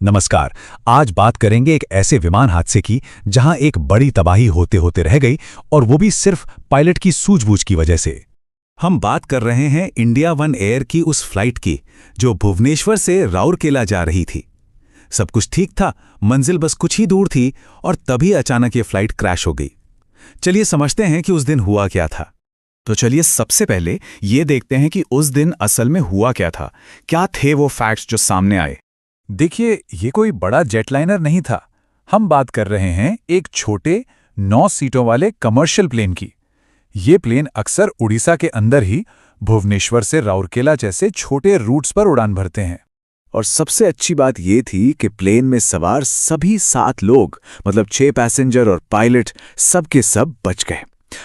नमस्कार। आज बात करेंगे एक ऐसे विमान हादसे की जहां एक बड़ी तबाही होते होते रह गई और वो भी सिर्फ पायलट की सूझबूझ की वजह से। हम बात कर रहे हैं इंडिया वन एयर की उस फ्लाइट की जो भुवनेश्वर से राउरकेला जा रही थी। सब कुछ ठीक था, मंजिल बस कुछ ही दूर थी और तभी अचानक ये फ्लाइट क्रैश हो गई। चलिए समझते हैं कि उस दिन हुआ क्या था। तो चलिए सबसे पहले ये देखते हैं कि उस दिन असल में हुआ क्या था, क्या थे वो फैक्ट्स जो सामने आए। देखिए, ये कोई बड़ा जेटलाइनर नहीं था। हम बात कर रहे हैं एक छोटे 9 सीटों वाले कमर्शियल प्लेन की। ये प्लेन अक्सर उड़ीसा के अंदर ही भुवनेश्वर से राउरकेला जैसे छोटे रूट्स पर उड़ान भरते हैं। और सबसे अच्छी बात ये थी कि प्लेन में सवार सभी 7 लोग, मतलब 6 पैसेंजर और पायलट, सब के सब बच गए।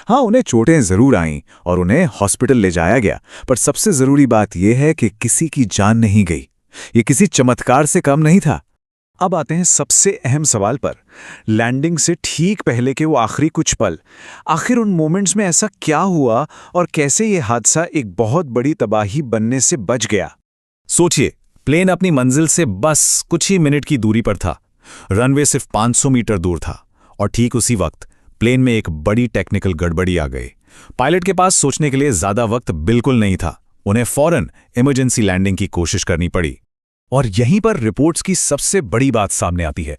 हाँ, उन्हें चोटें जरूर आईं और उन्हें हॉस्पिटल ले जाया गया, पर सबसे जरूरी बात यह है कि किसी की जान नहीं गई। ये किसी चमत्कार से कम नहीं था। अब आते हैं सबसे अहम सवाल पर, लैंडिंग से ठीक पहले के वो आखिरी कुछ पल। आखिर उन मोमेंट्स में ऐसा क्या हुआ और कैसे ये हादसा एक बहुत बड़ी तबाही बनने से बच गया। सोचिए, प्लेन अपनी मंजिल से बस कुछ ही मिनट की दूरी पर था। रनवे सिर्फ 500 मीटर दूर था और ठीक उसी वक्त प्लेन में एक बड़ी टेक्निकल गड़बड़ी आ गई। पायलट के पास सोचने के लिए ज्यादा वक्त बिल्कुल नहीं था। उन्हें फौरन इमरजेंसी लैंडिंग की कोशिश करनी पड़ी। और यहीं पर रिपोर्ट्स की सबसे बड़ी बात सामने आती है।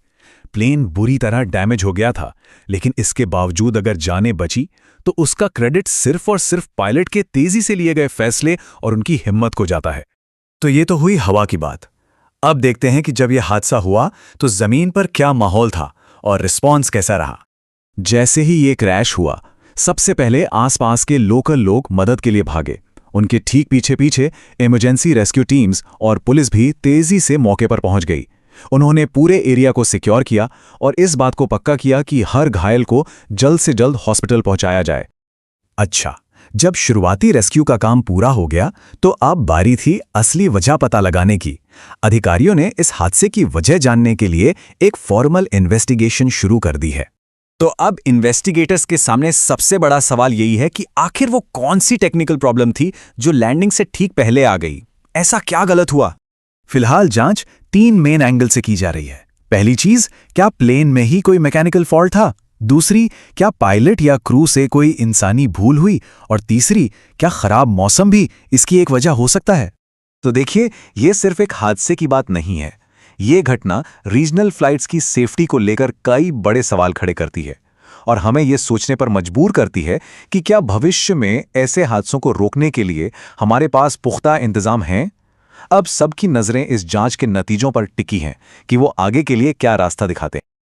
प्लेन बुरी तरह डैमेज हो गया था, लेकिन इसके बावजूद अगर जानें बची तो उसका क्रेडिट सिर्फ और सिर्फ पायलट के तेजी से लिए गए फैसले और उनकी हिम्मत को जाता है। तो ये तो हुई हवा की बात। अब देखते हैं कि जब यह हादसा हुआ तो जमीन पर क्या माहौल था और रिस्पॉन्स कैसा रहा। जैसे ही ये क्रैश हुआ, सबसे पहले आसपास के लोकल लोग मदद के लिए भागे। उनके ठीक पीछे पीछे इमरजेंसी रेस्क्यू टीम्स और पुलिस भी तेजी से मौके पर पहुंच गई। उन्होंने पूरे एरिया को सिक्योर किया और इस बात को पक्का किया कि हर घायल को जल्द से जल्द हॉस्पिटल पहुंचाया जाए। अच्छा, जब शुरुआती रेस्क्यू का काम पूरा हो गया तो अब बारी थी असली वजह पता लगाने की। अधिकारियों ने इस हादसे की वजह जानने के लिए एक फॉर्मल इन्वेस्टिगेशन शुरू कर दी है। तो अब इन्वेस्टिगेटर्स के सामने सबसे बड़ा सवाल यही है कि आखिर वो कौन सी टेक्निकल प्रॉब्लम थी जो लैंडिंग से ठीक पहले आ गई। ऐसा क्या गलत हुआ? फिलहाल जांच 3 मेन एंगल से की जा रही है। पहली चीज, क्या प्लेन में ही कोई मैकेनिकल फॉल्ट था? दूसरी, क्या पायलट या क्रू से कोई इंसानी भूल हुई? और तीसरी, क्या खराब मौसम भी इसकी एक वजह हो सकता है? तो देखिए, ये सिर्फ एक हादसे की बात नहीं है। ये घटना रीजनल फ्लाइट्स की सेफ्टी को लेकर कई बड़े सवाल खड़े करती है और हमें ये सोचने पर मजबूर करती है कि क्या भविष्य में ऐसे हादसों को रोकने के लिए हमारे पास पुख्ता इंतजाम हैं। अब सबकी नजरें इस जांच के नतीजों पर टिकी हैं कि वो आगे के लिए क्या रास्ता दिखाते हैं।